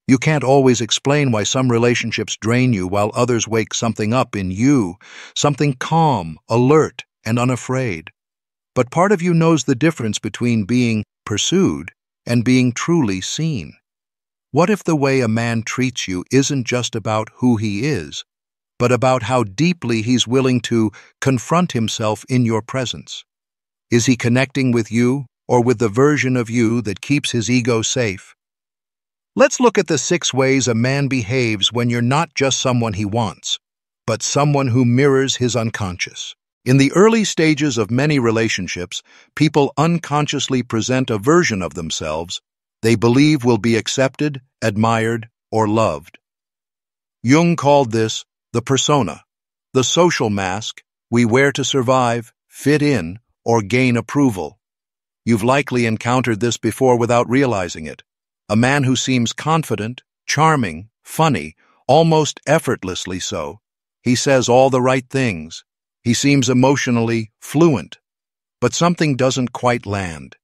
You can't always explain why some relationships drain you while others wake something up in you, something calm, alert, and unafraid. But part of you knows the difference between being pursued and being truly seen. What if the way a man treats you isn't just about who he is, but about how deeply he's willing to confront himself in your presence? Is he connecting with you or with the version of you that keeps his ego safe? Let's look at the 6 ways a man behaves when you're not just someone he wants, but someone who mirrors his unconscious. In the early stages of many relationships, people unconsciously present a version of themselves they believe will be accepted, admired, or loved. Jung called this the persona, the social mask we wear to survive, fit in, or gain approval. You've likely encountered this before without realizing it. A man who seems confident, charming, funny, almost effortlessly so. He says all the right things. He seems emotionally fluent. But something doesn't quite land.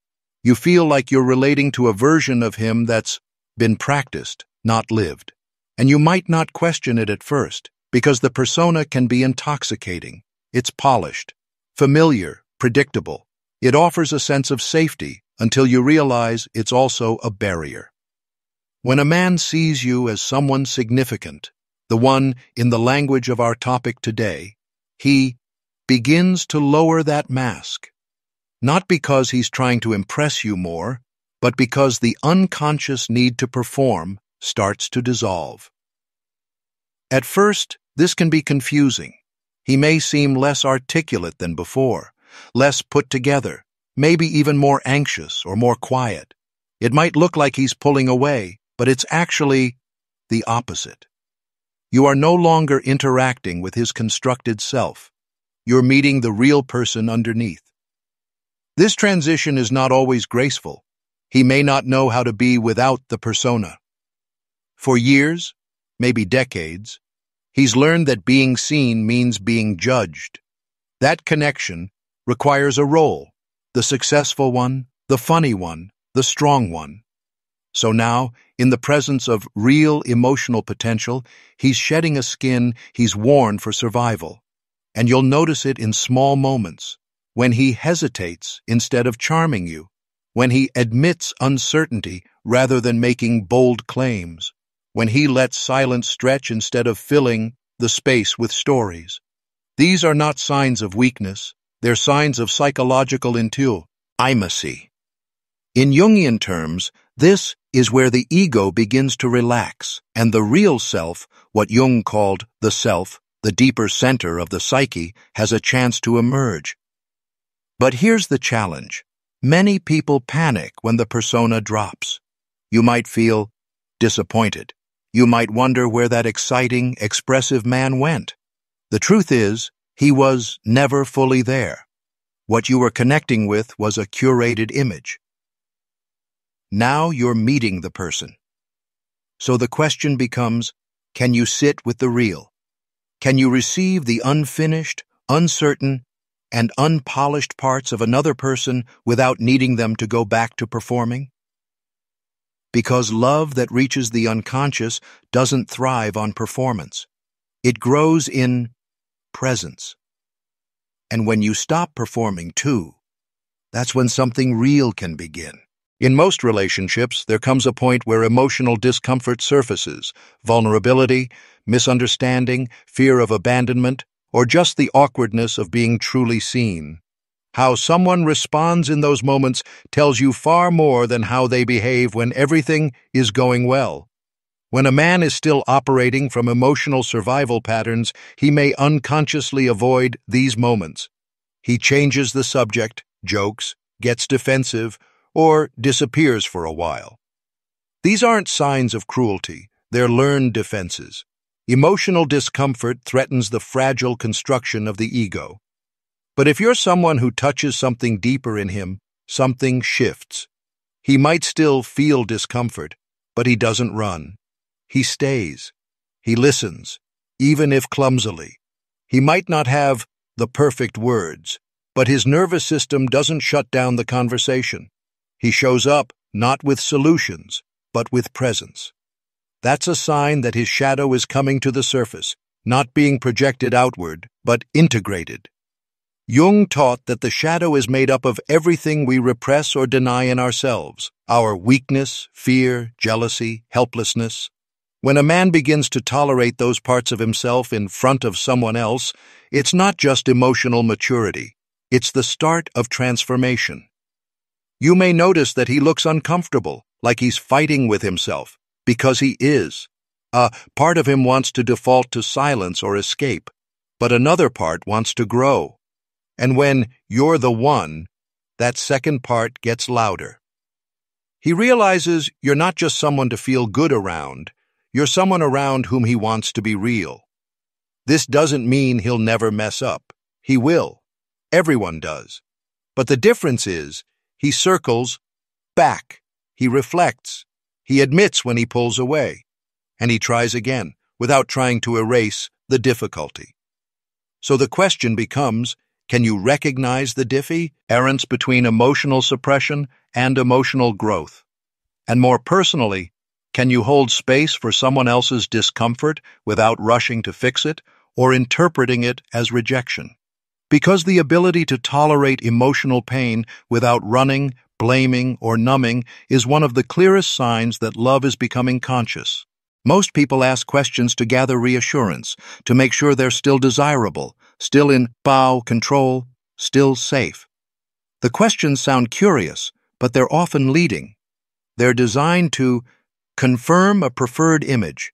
You feel like you're relating to a version of him that's been practiced, not lived. And you might not question it at first, because the persona can be intoxicating. It's polished, familiar, predictable. It offers a sense of safety until you realize it's also a barrier. When a man sees you as someone significant, the one in the language of our topic today, he begins to lower that mask. Not because he's trying to impress you more, but because the unconscious need to perform starts to dissolve. At first, this can be confusing. He may seem less articulate than before, less put together, maybe even more anxious or more quiet. It might look like he's pulling away, but it's actually the opposite. You are no longer interacting with his constructed self. You're meeting the real person underneath. This transition is not always graceful. He may not know how to be without the persona. For years, maybe decades, he's learned that being seen means being judged. That connection requires a role, the successful one, the funny one, the strong one. So now, in the presence of real emotional potential, he's shedding a skin he's worn for survival. And you'll notice it in small moments, when he hesitates instead of charming you, when he admits uncertainty rather than making bold claims, when he lets silence stretch instead of filling the space with stories. These are not signs of weakness, they're signs of psychological intimacy. In Jungian terms, this is where the ego begins to relax, and the real self, what Jung called the self, the deeper center of the psyche, has a chance to emerge. But here's the challenge. Many people panic when the persona drops. You might feel disappointed. You might wonder where that exciting, expressive man went. The truth is, he was never fully there. What you were connecting with was a curated image. Now you're meeting the person. So the question becomes, can you sit with the real? Can you receive the unfinished, uncertain, and unpolished parts of another person without needing them to go back to performing? Because love that reaches the unconscious doesn't thrive on performance. It grows in presence. And when you stop performing too, that's when something real can begin. In most relationships, there comes a point where emotional discomfort surfaces, vulnerability, misunderstanding, fear of abandonment, or just the awkwardness of being truly seen. How someone responds in those moments tells you far more than how they behave when everything is going well. When a man is still operating from emotional survival patterns, he may unconsciously avoid these moments. He changes the subject, jokes, gets defensive, or disappears for a while. These aren't signs of cruelty, they're learned defenses. Emotional discomfort threatens the fragile construction of the ego. But if you're someone who touches something deeper in him, something shifts. He might still feel discomfort, but he doesn't run. He stays. He listens, even if clumsily. He might not have the perfect words, but his nervous system doesn't shut down the conversation. He shows up not with solutions, but with presence. That's a sign that his shadow is coming to the surface, not being projected outward, but integrated. Jung taught that the shadow is made up of everything we repress or deny in ourselves, our weakness, fear, jealousy, helplessness. When a man begins to tolerate those parts of himself in front of someone else, it's not just emotional maturity, it's the start of transformation. You may notice that he looks uncomfortable, like he's fighting with himself, because he is. A part of him wants to default to silence or escape, but another part wants to grow. And when you're the one, that second part gets louder. He realizes you're not just someone to feel good around, you're someone around whom he wants to be real. This doesn't mean he'll never mess up. He will. Everyone does. But the difference is, he circles back. He reflects. He admits when he pulls away. And he tries again, without trying to erase the difficulty. So the question becomes, can you recognize the difference between emotional suppression and emotional growth? And more personally, can you hold space for someone else's discomfort without rushing to fix it or interpreting it as rejection? Because the ability to tolerate emotional pain without running, blaming, or numbing is one of the clearest signs that love is becoming conscious. Most people ask questions to gather reassurance, to make sure they're still desirable, still in control, still safe. The questions sound curious, but they're often leading. They're designed to confirm a preferred image.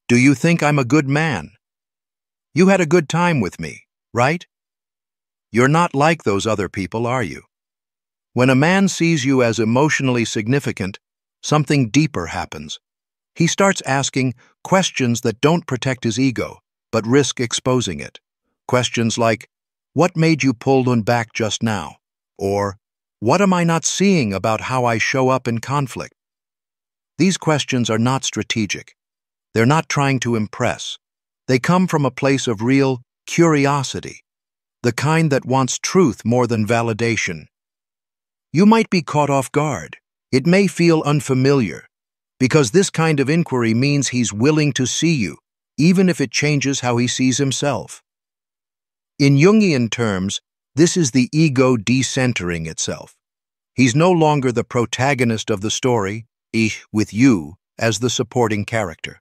Do you think I'm a good man? You had a good time with me, right? You're not like those other people, are you? When a man sees you as emotionally significant, something deeper happens. He starts asking questions that don't protect his ego, but risk exposing it. Questions like, what made you pull on back just now? Or, what am I not seeing about how I show up in conflict? These questions are not strategic. They're not trying to impress. They come from a place of real curiosity, the kind that wants truth more than validation. You might be caught off guard. It may feel unfamiliar, because this kind of inquiry means he's willing to see you, even if it changes how he sees himself. In Jungian terms, this is the ego decentering itself. He's no longer the protagonist of the story, ich with you, as the supporting character.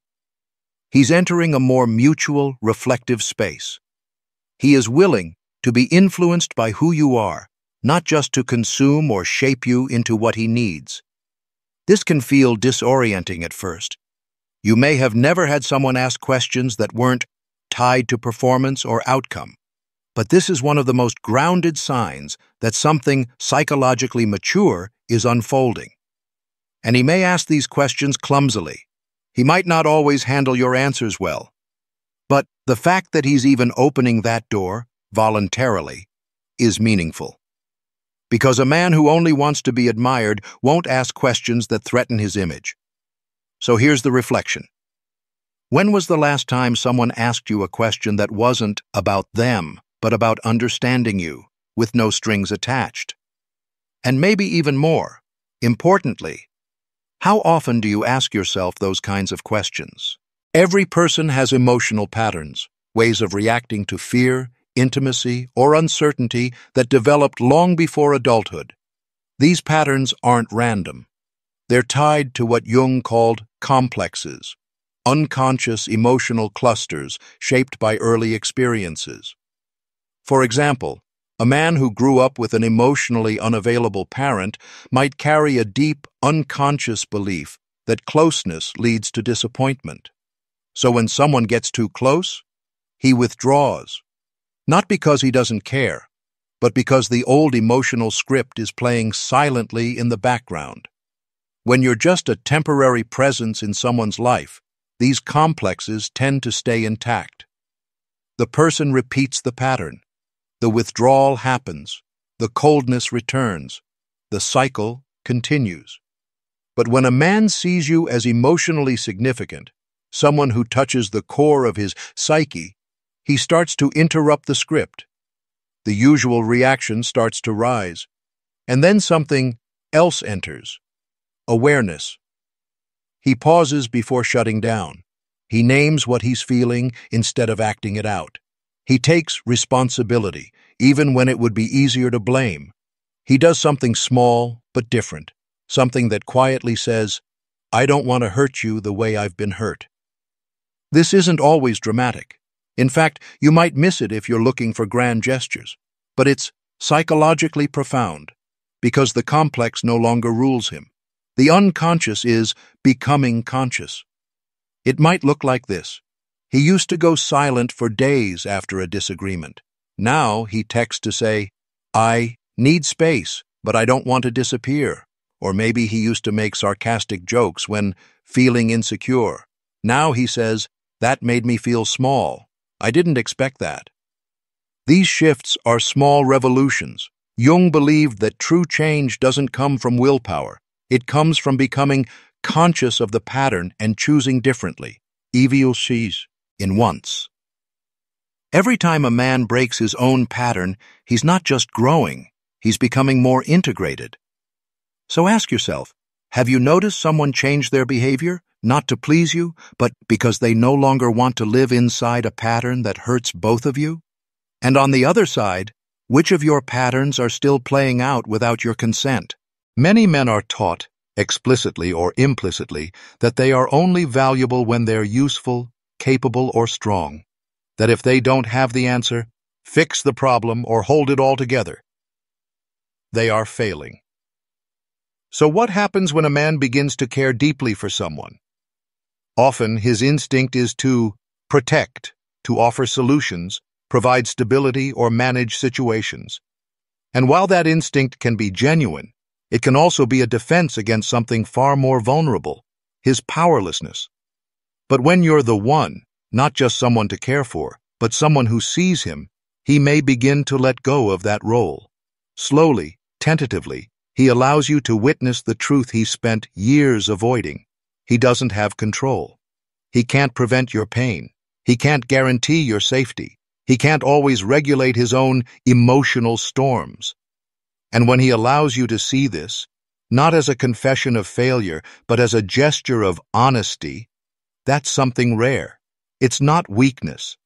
He's entering a more mutual, reflective space. He is willing to be influenced by who you are, not just to consume or shape you into what he needs. This can feel disorienting at first. You may have never had someone ask questions that weren't tied to performance or outcome, but this is one of the most grounded signs that something psychologically mature is unfolding. And he may ask these questions clumsily. He might not always handle your answers well. But the fact that he's even opening that door, voluntarily, is meaningful. Because a man who only wants to be admired won't ask questions that threaten his image. So here's the reflection. When was the last time someone asked you a question that wasn't about them, but about understanding you, with no strings attached? And maybe even more, importantly, how often do you ask yourself those kinds of questions? Every person has emotional patterns, ways of reacting to fear, intimacy, or uncertainty that developed long before adulthood. These patterns aren't random. They're tied to what Jung called complexes, unconscious emotional clusters shaped by early experiences. For example, a man who grew up with an emotionally unavailable parent might carry a deep, unconscious belief that closeness leads to disappointment. So when someone gets too close, he withdraws. Not because he doesn't care, but because the old emotional script is playing silently in the background. When you're just a temporary presence in someone's life, these complexes tend to stay intact. The person repeats the pattern. The withdrawal happens. The coldness returns. The cycle continues. But when a man sees you as emotionally significant, someone who touches the core of his psyche, he starts to interrupt the script. The usual reaction starts to rise. And then something else enters. Awareness. He pauses before shutting down. He names what he's feeling instead of acting it out. He takes responsibility, even when it would be easier to blame. He does something small but different, something that quietly says, "I don't want to hurt you the way I've been hurt." This isn't always dramatic. In fact, you might miss it if you're looking for grand gestures. But it's psychologically profound, because the complex no longer rules him. The unconscious is becoming conscious. It might look like this. He used to go silent for days after a disagreement. Now he texts to say, "I need space, but I don't want to disappear." Or maybe he used to make sarcastic jokes when feeling insecure. Now he says, "That made me feel small. I didn't expect that." These shifts are small revolutions. Jung believed that true change doesn't come from willpower. It comes from becoming conscious of the pattern and choosing differently, in once. Every time a man breaks his own pattern, he's not just growing, he's becoming more integrated. So ask yourself, have you noticed someone change their behavior, not to please you, but because they no longer want to live inside a pattern that hurts both of you? And on the other side, which of your patterns are still playing out without your consent? Many men are taught, explicitly or implicitly, that they are only valuable when they're useful, capable, or strong. That if they don't have the answer, fix the problem, or hold it all together, they are failing. So what happens when a man begins to care deeply for someone? Often his instinct is to protect, to offer solutions, provide stability, or manage situations. And while that instinct can be genuine, it can also be a defense against something far more vulnerable, his powerlessness. But when you're the one, not just someone to care for, but someone who sees him, he may begin to let go of that role. Slowly, tentatively, he allows you to witness the truth he spent years avoiding. He doesn't have control. He can't prevent your pain. He can't guarantee your safety. He can't always regulate his own emotional storms. And when he allows you to see this, not as a confession of failure, but as a gesture of honesty, that's something rare. It's not weakness.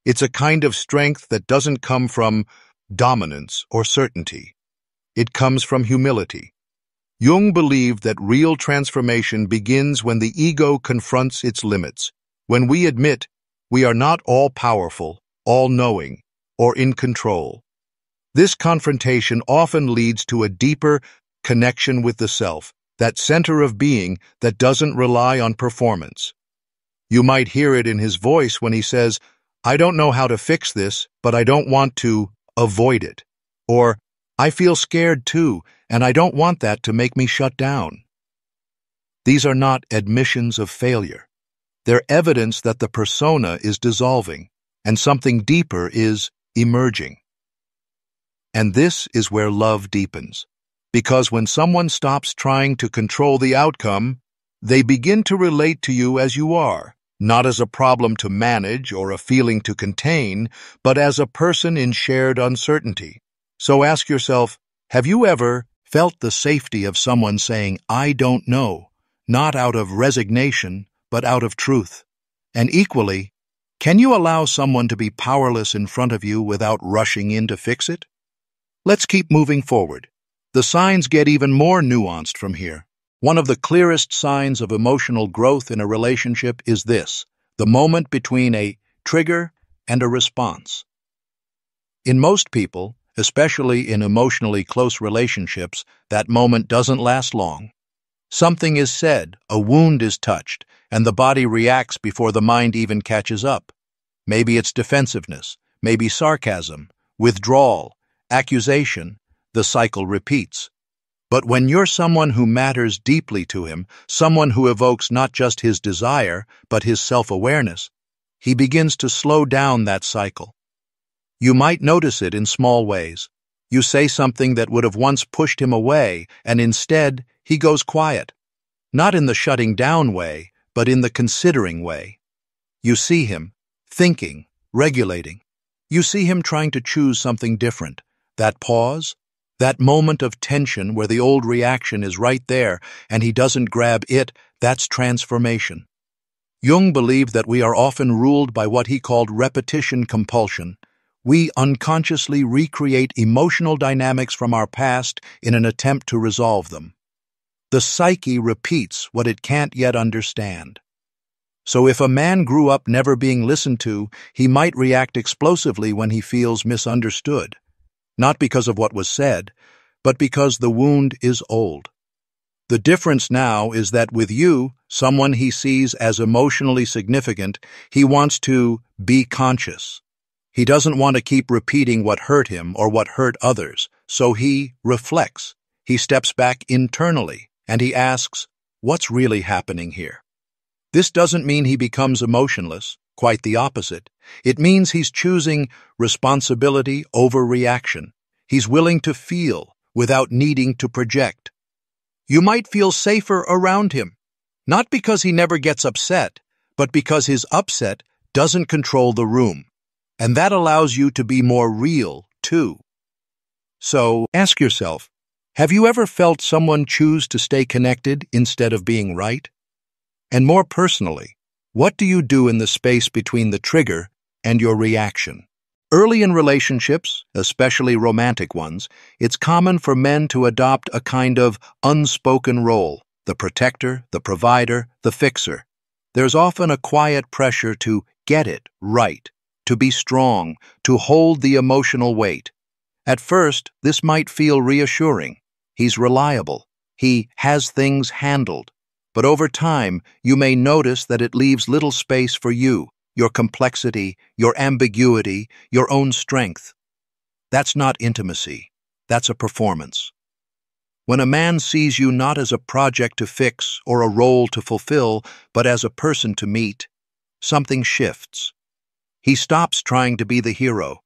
It's a kind of strength that doesn't come from dominance or certainty. It comes from humility. Jung believed that real transformation begins when the ego confronts its limits, when we admit we are not all-powerful, all-knowing, or in control. This confrontation often leads to a deeper connection with the self, that center of being that doesn't rely on performance. You might hear it in his voice when he says, "I don't know how to fix this, but I don't want to avoid it." Or, "I feel scared too, and I don't want that to make me shut down." These are not admissions of failure. They're evidence that the persona is dissolving, and something deeper is emerging. And this is where love deepens. Because when someone stops trying to control the outcome, they begin to relate to you as you are, not as a problem to manage or a feeling to contain, but as a person in shared uncertainty. So ask yourself, have you ever felt the safety of someone saying, "I don't know," not out of resignation, but out of truth? And equally, can you allow someone to be powerless in front of you without rushing in to fix it? Let's keep moving forward. The signs get even more nuanced from here. One of the clearest signs of emotional growth in a relationship is this: the moment between a trigger and a response. In most people, especially in emotionally close relationships, that moment doesn't last long. Something is said, a wound is touched, and the body reacts before the mind even catches up. Maybe it's defensiveness, maybe sarcasm, withdrawal, accusation. The cycle repeats. But when you're someone who matters deeply to him, someone who evokes not just his desire, but his self-awareness, he begins to slow down that cycle. You might notice it in small ways. You say something that would have once pushed him away, and instead, he goes quiet. Not in the shutting down way, but in the considering way. You see him thinking, regulating. You see him trying to choose something different. That pause, That moment of tension where the old reaction is right there and he doesn't grab it, that's transformation. Jung believed that we are often ruled by what he called repetition compulsion. We unconsciously recreate emotional dynamics from our past in an attempt to resolve them. The psyche repeats what it can't yet understand. So if a man grew up never being listened to, he might react explosively when he feels misunderstood. Not because of what was said, but because the wound is old. The difference now is that with you, someone he sees as emotionally significant, he wants to be conscious. He doesn't want to keep repeating what hurt him or what hurt others, so he reflects. He steps back internally, and he asks, what's really happening here? This doesn't mean he becomes emotionless, quite the opposite. It means he's choosing responsibility over reaction. He's willing to feel without needing to project. You might feel safer around him, not because he never gets upset, but because his upset doesn't control the room. And that allows you to be more real, too. So, ask yourself, have you ever felt someone choose to stay connected instead of being right? And more personally, what do you do in the space between the trigger and your reaction? Early in relationships, especially romantic ones, it's common for men to adopt a kind of unspoken role, the protector, the provider, the fixer. There's often a quiet pressure to get it right, to be strong, to hold the emotional weight. At first, this might feel reassuring. He's reliable. He has things handled. But over time, you may notice that it leaves little space for you, your complexity, your ambiguity, your own strength. That's not intimacy. That's a performance. When a man sees you not as a project to fix or a role to fulfill, but as a person to meet, something shifts. He stops trying to be the hero.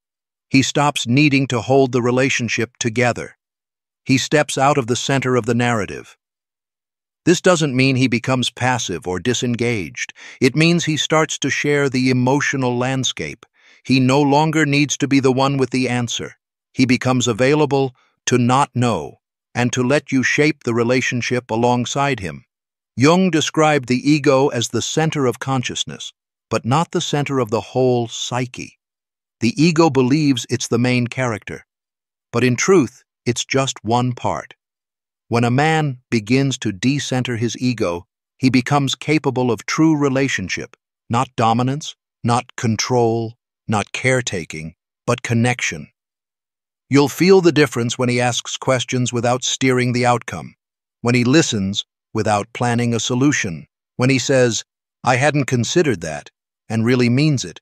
He stops needing to hold the relationship together. He steps out of the center of the narrative. This doesn't mean he becomes passive or disengaged. It means he starts to share the emotional landscape. He no longer needs to be the one with the answer. He becomes available to not know and to let you shape the relationship alongside him. Jung described the ego as the center of consciousness, but not the center of the whole psyche. The ego believes it's the main character, but in truth, it's just one part. When a man begins to decenter his ego, he becomes capable of true relationship, not dominance, not control, not caretaking, but connection. You'll feel the difference when he asks questions without steering the outcome, when he listens without planning a solution, when he says, "I hadn't considered that," and really means it.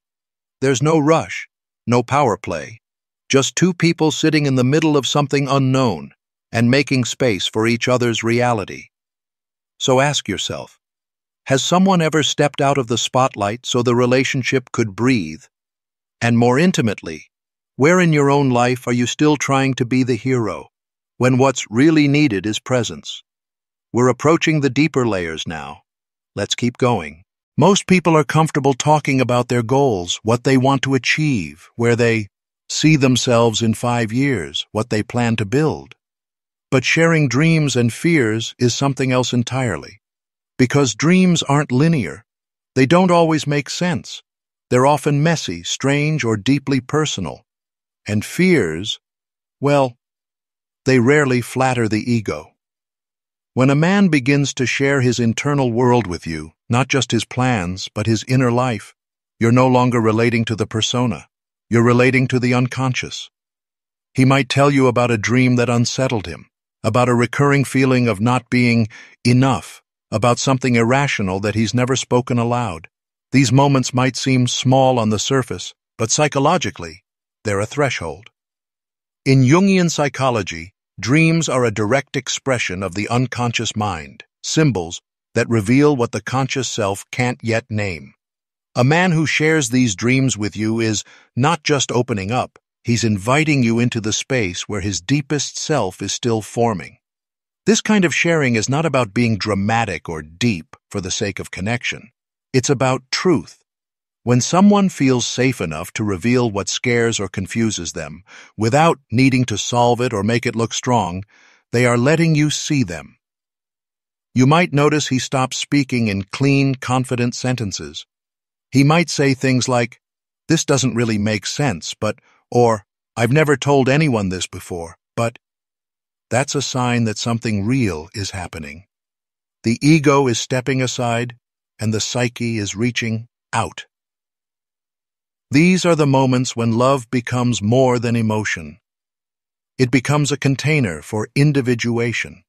There's no rush, no power play, just two people sitting in the middle of something unknown and making space for each other's reality. So ask yourself, has someone ever stepped out of the spotlight so the relationship could breathe? And more intimately, where in your own life are you still trying to be the hero, when what's really needed is presence? We're approaching the deeper layers now. Let's keep going. Most people are comfortable talking about their goals, what they want to achieve, where they see themselves in 5 years, what they plan to build. But sharing dreams and fears is something else entirely. Because dreams aren't linear. They don't always make sense. They're often messy, strange, or deeply personal. And fears, well, they rarely flatter the ego. When a man begins to share his internal world with you, not just his plans, but his inner life, you're no longer relating to the persona. You're relating to the unconscious. He might tell you about a dream that unsettled him, about a recurring feeling of not being enough, about something irrational that he's never spoken aloud. These moments might seem small on the surface, but psychologically, they're a threshold. In Jungian psychology, dreams are a direct expression of the unconscious mind, symbols that reveal what the conscious self can't yet name. A man who shares these dreams with you is not just opening up, he's inviting you into the space where his deepest self is still forming. This kind of sharing is not about being dramatic or deep for the sake of connection. It's about truth. When someone feels safe enough to reveal what scares or confuses them, without needing to solve it or make it look strong, they are letting you see them. You might notice he stops speaking in clean, confident sentences. He might say things like, "This doesn't really make sense, but," or, "I've never told anyone this before, but." That's a sign that something real is happening. The ego is stepping aside, and the psyche is reaching out. These are the moments when love becomes more than emotion. It becomes a container for individuation,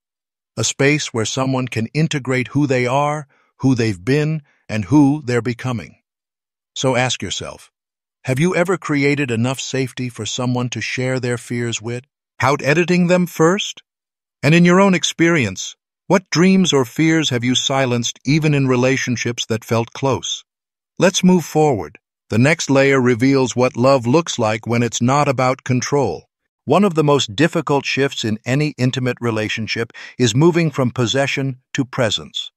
a space where someone can integrate who they are, who they've been, and who they're becoming. So ask yourself, have you ever created enough safety for someone to share their fears with, without editing them first? And in your own experience, what dreams or fears have you silenced even in relationships that felt close? Let's move forward. The next layer reveals what love looks like when it's not about control. One of the most difficult shifts in any intimate relationship is moving from possession to presence.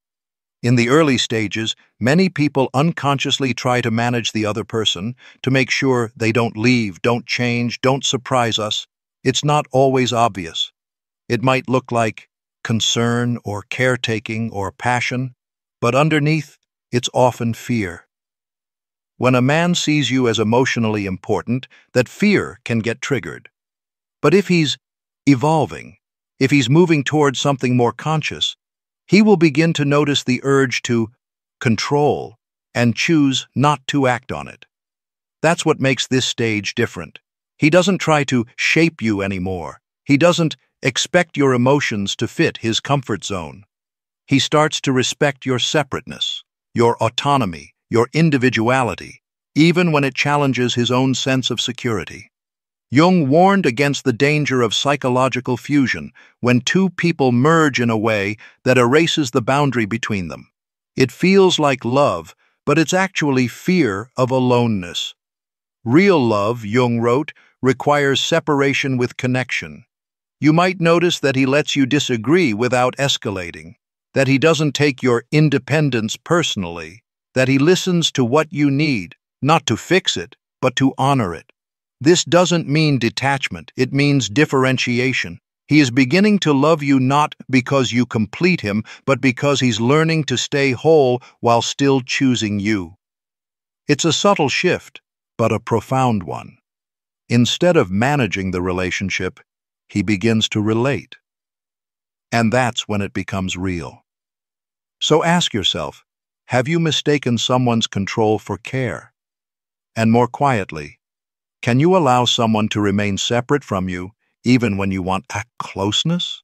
In the early stages, many people unconsciously try to manage the other person, to make sure they don't leave, don't change, don't surprise us. It's not always obvious. It might look like concern or caretaking or passion, but underneath, it's often fear. When a man sees you as emotionally important, that fear can get triggered. But if he's evolving, if he's moving towards something more conscious, he will begin to notice the urge to control and choose not to act on it. That's what makes this stage different. He doesn't try to shape you anymore. He doesn't expect your emotions to fit his comfort zone. He starts to respect your separateness, your autonomy, your individuality, even when it challenges his own sense of security. Jung warned against the danger of psychological fusion when two people merge in a way that erases the boundary between them. It feels like love, but it's actually fear of aloneness. Real love, Jung wrote, requires separation with connection. You might notice that he lets you disagree without escalating, that he doesn't take your independence personally, that he listens to what you need, not to fix it, but to honor it. This doesn't mean detachment, it means differentiation. He is beginning to love you not because you complete him, but because he's learning to stay whole while still choosing you. It's a subtle shift, but a profound one. Instead of managing the relationship, he begins to relate. And that's when it becomes real. So ask yourself, have you mistaken someone's control for care? And more quietly, can you allow someone to remain separate from you even when you want that closeness?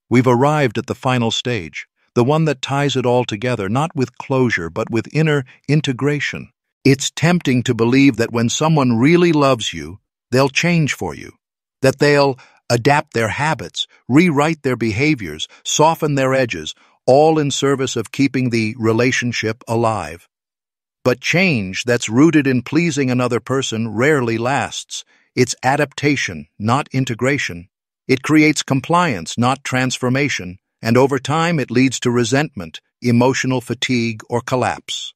We've arrived at the final stage, the one that ties it all together, not with closure, but with inner integration. It's tempting to believe that when someone really loves you, they'll change for you, that they'll adapt their habits, rewrite their behaviors, soften their edges, all in service of keeping the relationship alive. But change that's rooted in pleasing another person rarely lasts. It's adaptation, not integration. It creates compliance, not transformation, and over time it leads to resentment, emotional fatigue, or collapse.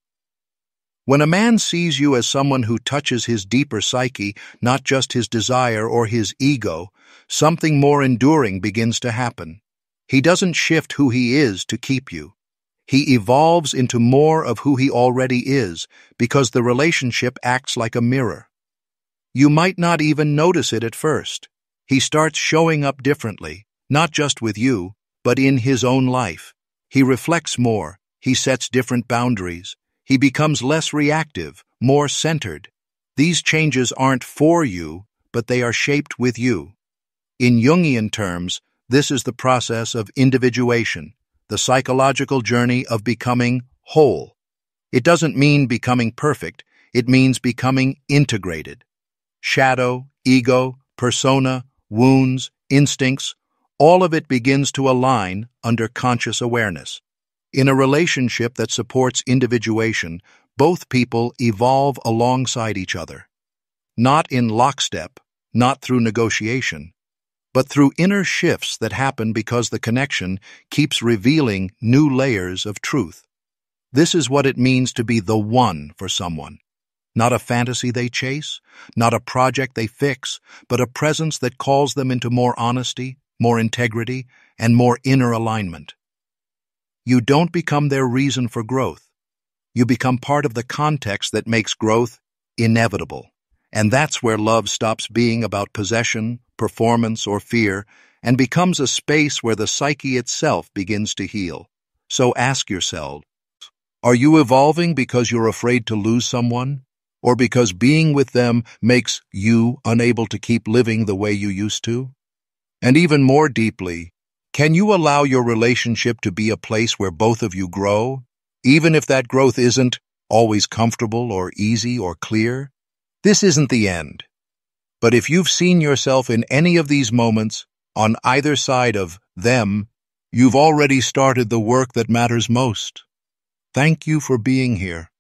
When a man sees you as someone who touches his deeper psyche, not just his desire or his ego, something more enduring begins to happen. He doesn't shift who he is to keep you. He evolves into more of who he already is because the relationship acts like a mirror. You might not even notice it at first. He starts showing up differently, not just with you, but in his own life. He reflects more. He sets different boundaries. He becomes less reactive, more centered. These changes aren't for you, but they are shaped with you. In Jungian terms, this is the process of individuation, the psychological journey of becoming whole. It doesn't mean becoming perfect, it means becoming integrated. Shadow, ego, persona, wounds, instincts, all of it begins to align under conscious awareness. In a relationship that supports individuation, both people evolve alongside each other. Not in lockstep, not through negotiation, but through inner shifts that happen because the connection keeps revealing new layers of truth. This is what it means to be the one for someone. Not a fantasy they chase, not a project they fix, but a presence that calls them into more honesty, more integrity, and more inner alignment. You don't become their reason for growth. You become part of the context that makes growth inevitable. And that's where love stops being about possession, performance, or fear, and becomes a space where the psyche itself begins to heal. So ask yourself, are you evolving because you're afraid to lose someone? Or because being with them makes you unable to keep living the way you used to? And even more deeply, can you allow your relationship to be a place where both of you grow, even if that growth isn't always comfortable or easy or clear? This isn't the end. But if you've seen yourself in any of these moments, on either side of them, you've already started the work that matters most. Thank you for being here.